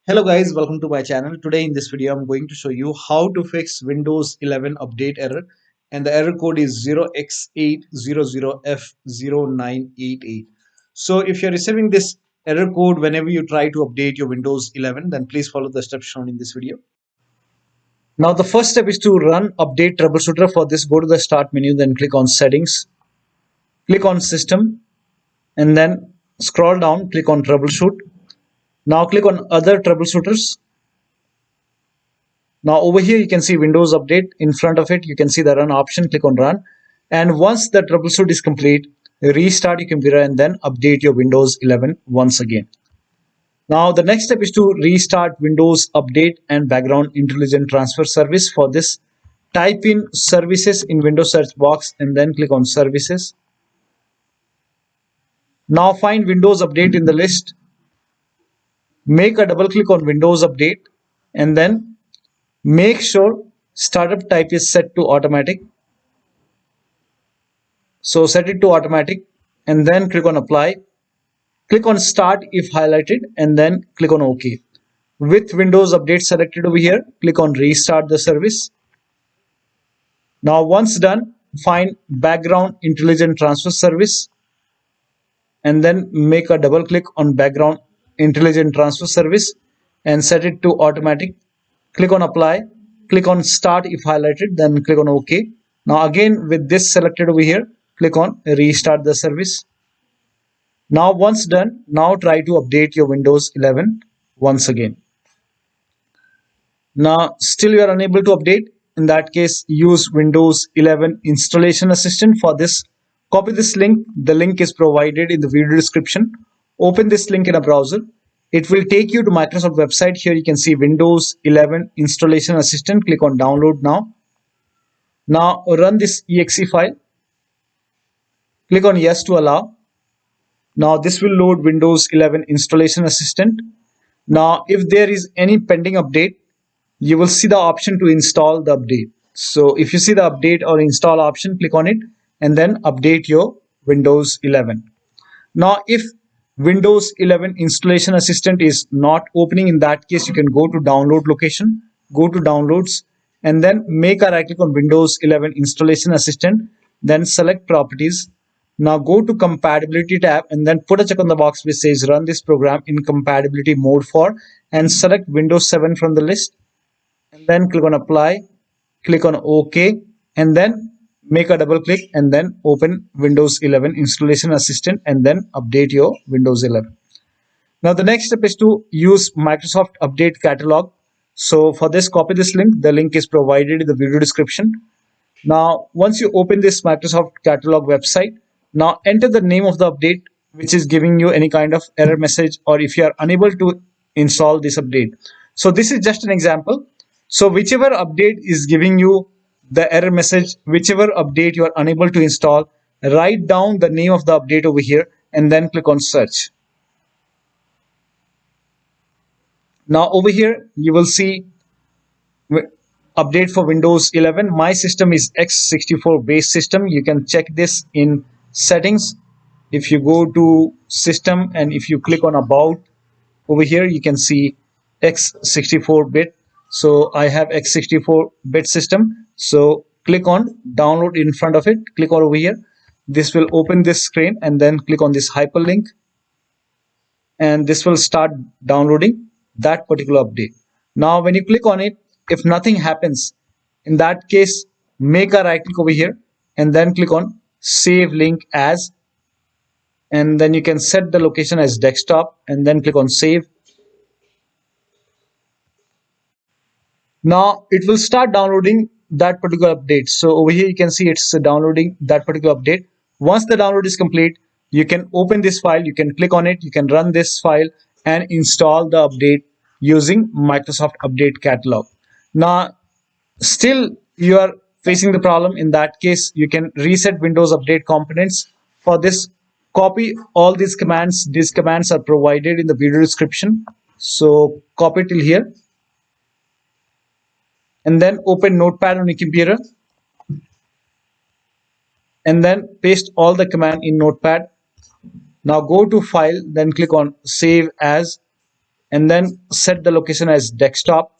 Hello guys, welcome to my channel. Today in this video I'm going to show you how to fix Windows 11 update error, and the error code is 0x800f0988. So if you're receiving this error code whenever you try to update your Windows 11, then please follow the steps shown in this video. Now the first step is to run update troubleshooter. For this, go to the start menu, then click on settings, click on system, and then scroll down, click on troubleshoot. Now click on other troubleshooters. Now over here you can see Windows Update. In front of it you can see the run option. Click on run, and once the troubleshoot is complete, restart your computer and then update your Windows 11 once again. Now the next step is to restart Windows Update and Background Intelligent Transfer Service. For this, type in services in Windows search box and then click on services. Now find Windows Update in the list. Make a double click on Windows Update and then make sure startup type is set to automatic. So set it to automatic and then click on apply. Click on start if highlighted and then click on OK. With Windows Update selected over here, click on restart the service. Now once done, find Background Intelligent Transfer Service and then make a double click on Background Intelligent Transfer Service and set it to automatic. Click on apply, click on start if highlighted, then click on OK. Now again with this selected over here, click on restart the service. Now once done, now try to update your Windows 11 once again. Now still you are unable to update. In that case, use Windows 11 installation assistant. For this, copy this link. The link is provided in the video description. Open this link in a browser. It will take you to Microsoft website. Here you can see Windows 11 installation assistant. Click on download now. Now run this exe file. Click on yes to allow. Now this will load Windows 11 installation assistant. Now if there is any pending update, you will see the option to install the update. So if you see the update or install option, click on it and then update your Windows 11. Now if Windows 11 installation assistant is not opening, in that case you can go to download location, go to downloads and then make a right click on Windows 11 installation assistant, then select properties. Now go to compatibility tab and then put a check on the box which says run this program in compatibility mode for, and select Windows 7 from the list and then click on apply, click on OK and then make a double click and then open Windows 11 installation assistant and then update your Windows 11. Now the next step is to use Microsoft Update Catalog. So for this, copy this link. The link is provided in the video description. Now once you open this Microsoft Catalog website, now enter the name of the update which is giving you any kind of error message, or if you are unable to install this update. So this is just an example. So whichever update is giving you the error message, whichever update you are unable to install, write down the name of the update over here and then click on search. Now over here you will see update for Windows 11. My system is x64 base system. You can check this in settings. If you go to system and if you click on about, over here you can see x64 bit. So I have x64 bit system. So click on download in front of it, click on over here. This will open this screen and then click on this hyperlink and this will start downloading that particular update. Now when you click on it, if nothing happens, in that case make a right click over here and then click on save link as, and then you can set the location as desktop and then click on save. Now it will start downloading that particular update. So over here you can see it's downloading that particular update. Once the download is complete, you can open this file, you can click on it, you can run this file and install the update using Microsoft Update Catalog. Now still you are facing the problem. In that case you can reset Windows Update components. For this, copy all these commands. These commands are provided in the video description. So copy till here and then open Notepad on your computer and then paste all the command in Notepad. Now go to file, then click on save as and then set the location as desktop.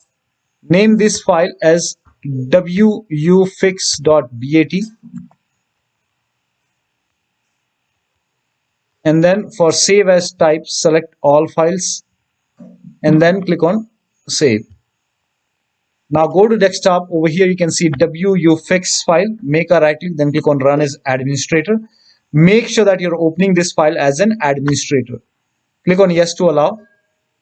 Name this file as wuauserv.bat, and then for save as type, select all files and then click on save. Now go to desktop. Over here you can see wuauserv file. Make a right click, then click on run as administrator. Make sure that you're opening this file as an administrator. Click on yes to allow.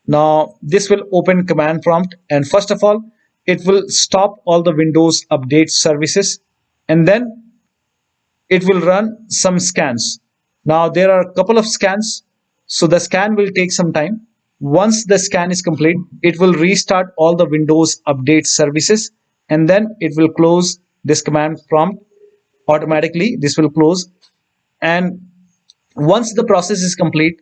Now this will open command prompt, and first of all it will stop all the Windows update services, and then it will run some scans. Now there are a couple of scans, so the scan will take some time. Once the scan is complete, it will restart all the Windows update services, and then it will close this command prompt automatically. This will close, and once the process is complete,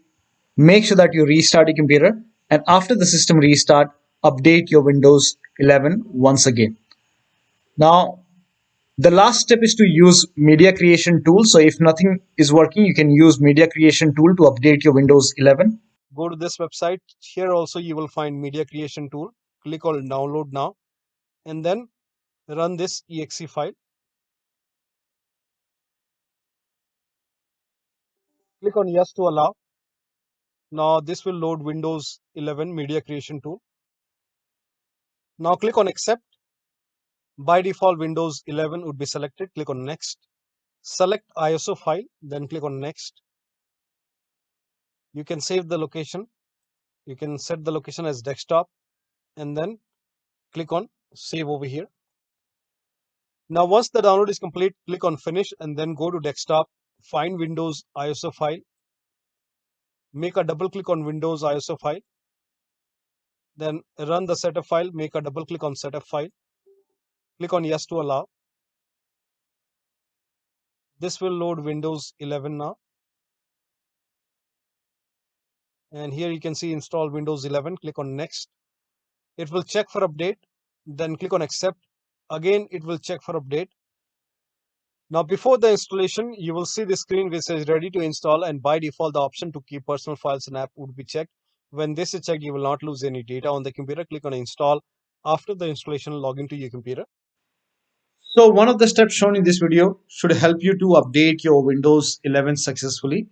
make sure that you restart your computer, and after the system restart, update your Windows 11 once again. Now the last step is to use media creation tool. So if nothing is working, you can use media creation tool to update your Windows 11. Go to this website. Here also you will find media creation tool. Click on download now and then run this exe file. Click on yes to allow. Now this will load Windows 11 media creation tool. Now click on accept. By default Windows 11 would be selected. Click on next. Select ISO file, then click on next. You can save the location. You can set the location as desktop and then click on save over here. Now once the download is complete, click on finish and then go to desktop, find Windows ISO file, make a double click on Windows ISO file, then run the setup file, make a double click on setup file, click on yes to allow. This will load Windows 11 now. And here you can see install Windows 11, click on next. It will check for update, then click on accept. Again, it will check for update. Now before the installation, you will see the screen which says ready to install, and by default the option to keep personal files and app would be checked. When this is checked, you will not lose any data on the computer. Click on install. After the installation, log into your computer. So one of the steps shown in this video should help you to update your Windows 11 successfully,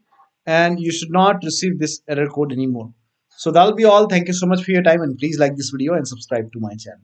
and you should not receive this error code anymore. So that'll be all. Thank you so much for your time, and please like this video and subscribe to my channel.